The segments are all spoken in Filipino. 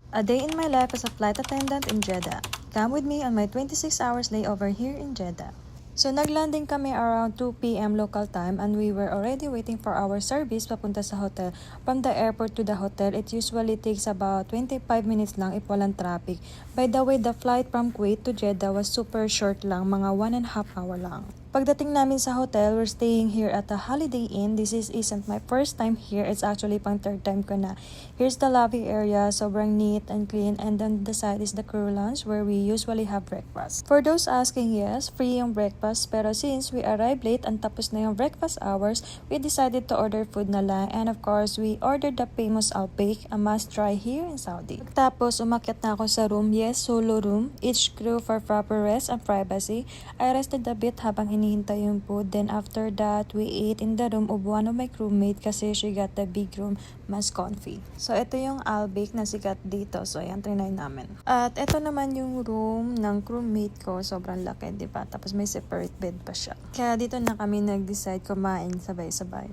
A day in my life as a flight attendant in Jeddah. Come with me on my 26 hours layover here in Jeddah. So naglanding kami around 2 p.m. local time and we were already waiting for our service papunta sa hotel. From the airport to the hotel, it usually takes about 25 minutes lang if walang traffic. By the way, the flight from Kuwait to Jeddah was super short lang, mga 1.5 hour lang. Pagdating namin sa hotel, we're staying here at the Holiday Inn. This isn't my first time here. It's actually pang third time ko na. Here's the lobby area, sobrang neat and clean. And on the side is the crew lounge where we usually have breakfast. For those asking, yes, free yung breakfast. Pero since we arrived late and tapos na yung breakfast hours, we decided to order food na lang. And of course, we ordered the famous Al-Baik, a must try here in Saudi. Tapos, umakyat na ako sa room. Yes, solo room. Each crew for proper rest and privacy. I rested a bit habang hinihintay yung food. Then after that, we ate in the room of one of my crewmate kasi she got the big room, mas comfy. So ito yung Al-Baik na sikat dito. So ayan, trinay namin. At ito naman yung room ng crewmate ko. Sobrang laki, di ba? Tapos may separate bed pa siya. Kaya dito na kami nag-decide kumain sabay-sabay.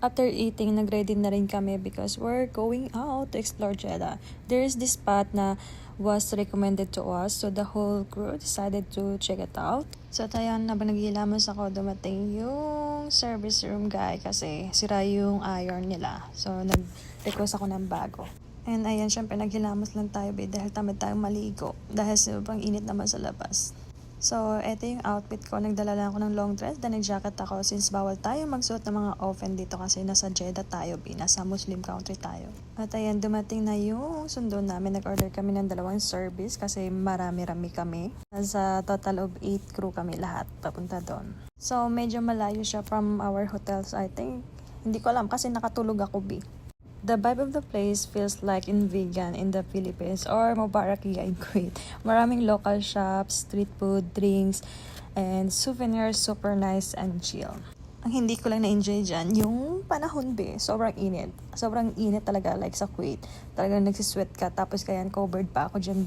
After eating, nag-ready na rin kami because we're going out to explore Jeddah. There is this spot na was recommended to us, so the whole crew decided to check it out. So tayo, habang naghihilamos ako, dumating yung service room guy kasi sira yung iron nila. So nag-request ako ng bago. And ayan, syempre naghilamos lang tayo dahil tamad tayong maligo dahil sobrang init naman sa labas. So, eto yung outfit ko. Nagdala lang ako ng long dress, then nag-jacket ako since bawal tayo magsuot ng mga offen dito kasi nasa Jeddah tayo, nasa Muslim country tayo. At ayan, dumating na yung sundo namin. Nag-order kami ng 2 service kasi marami-rami kami. Nasa total of 8 crew kami lahat papunta doon. So, medyo malayo siya from our hotels, I think. Hindi ko alam kasi nakatulog ako, The vibe of the place feels like in Vegan in the Philippines or Mubarakia in Kuwait. Maraming local shops, street food, drinks, and souvenirs, super nice and chill. Ang hindi ko lang na-enjoy dyan, yung panahon sobrang init. Sobrang init talaga like sa Kuwait. Talagang nagsisweat ka tapos kaya covered pa ako dyan,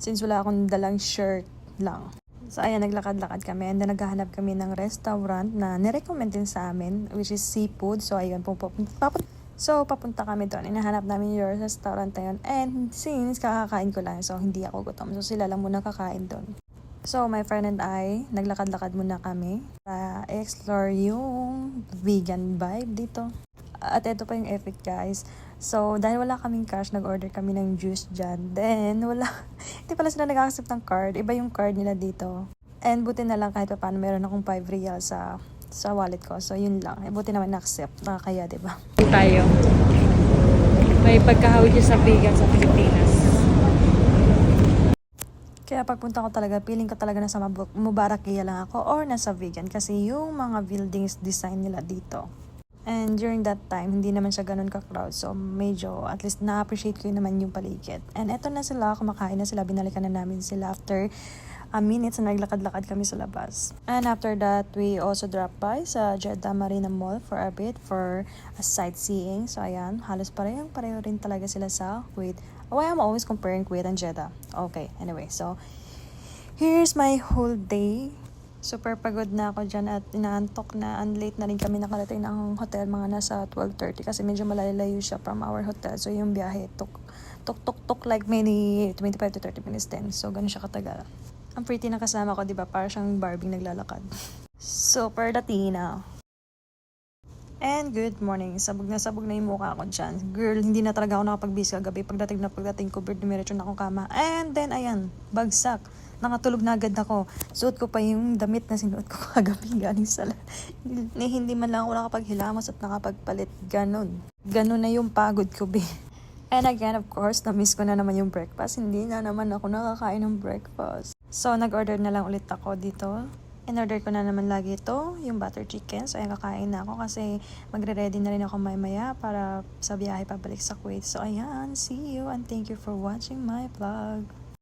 Since wala akong dalang shirt lang. So ayan, naglakad-lakad kami and then naghahanap kami ng restaurant na nirecommend din sa amin, which is seafood. So ayun, papunta kami doon. Inahanap namin yung restaurant na yun. And since kakakain ko lang, so hindi ako gutom. So sila lang muna kakain doon. So my friend and I, naglakad-lakad muna kami para explore yung vegan vibe dito. At ito pa yung effect, guys. So dahil wala kaming cash, nag-order kami ng juice dyan. Then hindi pala sila nag-accept ng card. Iba yung card nila dito. And buti na lang kahit pa paano meron akong 5 real sa wallet ko. So, yun lang. Buti naman na-accept. Kaya, diba? Tayo. May pagkahawig sa vegan sa Pilipinas. Kaya pagpunta ko talaga, feeling ko talaga nasa Mubarakia lang ako or nasa vegan kasi yung mga buildings design nila dito. And during that time, hindi naman siya ganun ka-crowd. So, medyo, at least na-appreciate ko yun naman yung paligid. And eto na sila, kumakain na sila, binalikan na namin sila after a minute na naglakad-lakad kami sa labas. And after that, we also dropped by sa Jeddah Marina Mall for a bit for a sightseeing. So ayan, halos pareho rin talaga sila sa Kuwait. Why am I always comparing Kuwait and Jeddah? Okay, anyway, so here's my whole day. Super pagod na ako dyan at inaantok na, and late na rin kami nakarating ng hotel, mga nasa 12:30 kasi medyo malayo siya from our hotel. So yung biyahe, tuk like maybe 25 to 30 minutes din. So ganun siya katagal. Ang pretty ng kasama ko, di ba? Para siyang Barbie naglalakad. Super Latina. And good morning. Sabog na yung mukha ko dyan. Girl, hindi na talaga ako nakapag-busy kagabi. Pagdating ko, dumiretso na akong kama. And then, ayan, bagsak. Nakatulog na agad ako. Suot ko pa yung damit na sinuot ko kagabi galing sa hindi man lang ako nakapaghilamos at nakapagpalit. Ganon na yung pagod ko, And again, of course, na-miss ko na naman yung breakfast. Hindi na naman ako nakakain ng breakfast. So, nag-order na lang ulit ako dito. In-order ko na naman lagi ito, yung butter chicken. So, ayan, kakain na ako kasi magre-ready na rin ako maya para sa biyahe pabalik sa Kuwait. So, ayan, see you and thank you for watching my vlog.